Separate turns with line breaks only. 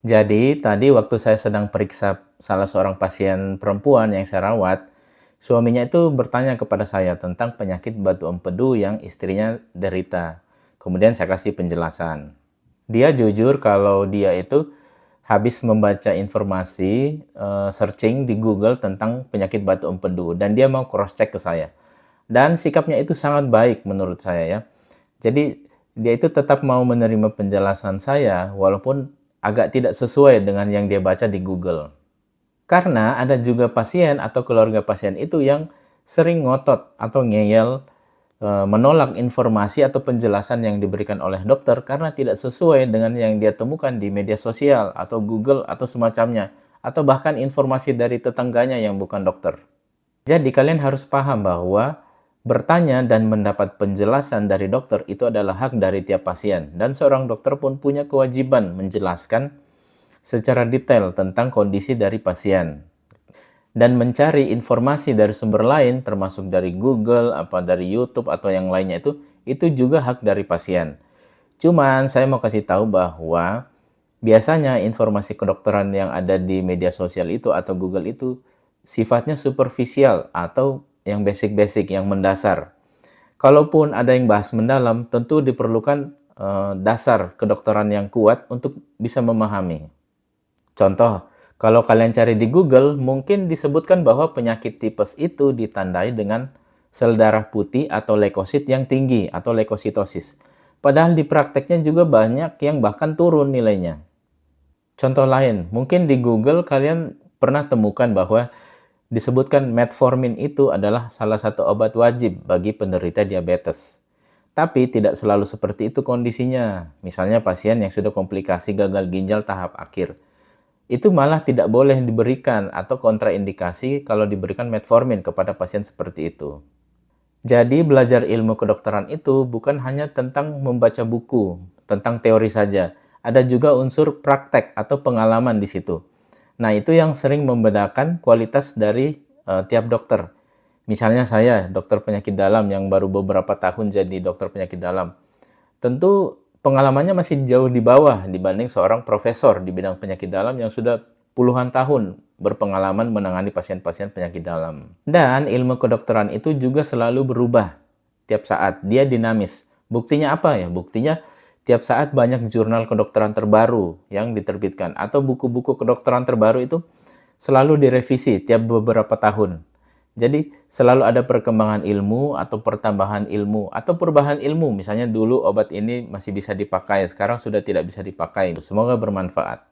Jadi, tadi waktu saya sedang periksa salah seorang pasien perempuan yang saya rawat, suaminya itu bertanya kepada saya tentang penyakit batu empedu yang istrinya derita. Kemudian saya kasih penjelasan. Dia jujur kalau dia itu habis membaca informasi searching di Google tentang penyakit batu empedu dan dia mau cross check ke saya. Dan sikapnya itu sangat baik menurut saya ya. Jadi dia itu tetap mau menerima penjelasan saya walaupun agak tidak sesuai dengan yang dia baca di Google. Karena ada juga pasien atau keluarga pasien itu yang sering ngotot atau ngeyel, menolak informasi atau penjelasan yang diberikan oleh dokter karena tidak sesuai dengan yang dia temukan di media sosial atau Google atau semacamnya, atau bahkan informasi dari tetangganya yang bukan dokter. Jadi kalian harus paham bahwa bertanya dan mendapat penjelasan dari dokter itu adalah hak dari tiap pasien, dan seorang dokter pun punya kewajiban menjelaskan secara detail tentang kondisi dari pasien. Dan mencari informasi dari sumber lain, termasuk dari Google, dari YouTube, atau yang lainnya itu juga hak dari pasien. Cuman saya mau kasih tahu bahwa biasanya informasi kedokteran yang ada di media sosial itu atau Google itu sifatnya superficial atau yang basic-basic, yang mendasar. Kalaupun ada yang bahas mendalam, tentu diperlukan dasar kedokteran yang kuat untuk bisa memahami. Contoh, kalau kalian cari di Google, mungkin disebutkan bahwa penyakit tipes itu ditandai dengan sel darah putih atau leukosit yang tinggi atau leukositosis. Padahal di prakteknya juga banyak yang bahkan turun nilainya. Contoh lain, mungkin di Google kalian pernah temukan bahwa disebutkan metformin itu adalah salah satu obat wajib bagi penderita diabetes. Tapi tidak selalu seperti itu kondisinya. Misalnya pasien yang sudah komplikasi gagal ginjal tahap akhir. Itu malah tidak boleh diberikan atau kontraindikasi kalau diberikan metformin kepada pasien seperti itu. Jadi belajar ilmu kedokteran itu bukan hanya tentang membaca buku, tentang teori saja. Ada juga unsur praktek atau pengalaman di situ. Nah, itu yang sering membedakan kualitas dari tiap dokter. Misalnya saya, dokter penyakit dalam yang baru beberapa tahun jadi dokter penyakit dalam. Tentu pengalamannya masih jauh di bawah dibanding seorang profesor di bidang penyakit dalam yang sudah puluhan tahun berpengalaman menangani pasien-pasien penyakit dalam. Dan ilmu kedokteran itu juga selalu berubah tiap saat. Dia dinamis. Buktinya apa ya? Buktinya tiap saat banyak jurnal kedokteran terbaru yang diterbitkan atau buku-buku kedokteran terbaru itu selalu direvisi tiap beberapa tahun. Jadi selalu ada perkembangan ilmu atau pertambahan ilmu atau perubahan ilmu. Misalnya dulu obat ini masih bisa dipakai, sekarang sudah tidak bisa dipakai. Semoga bermanfaat.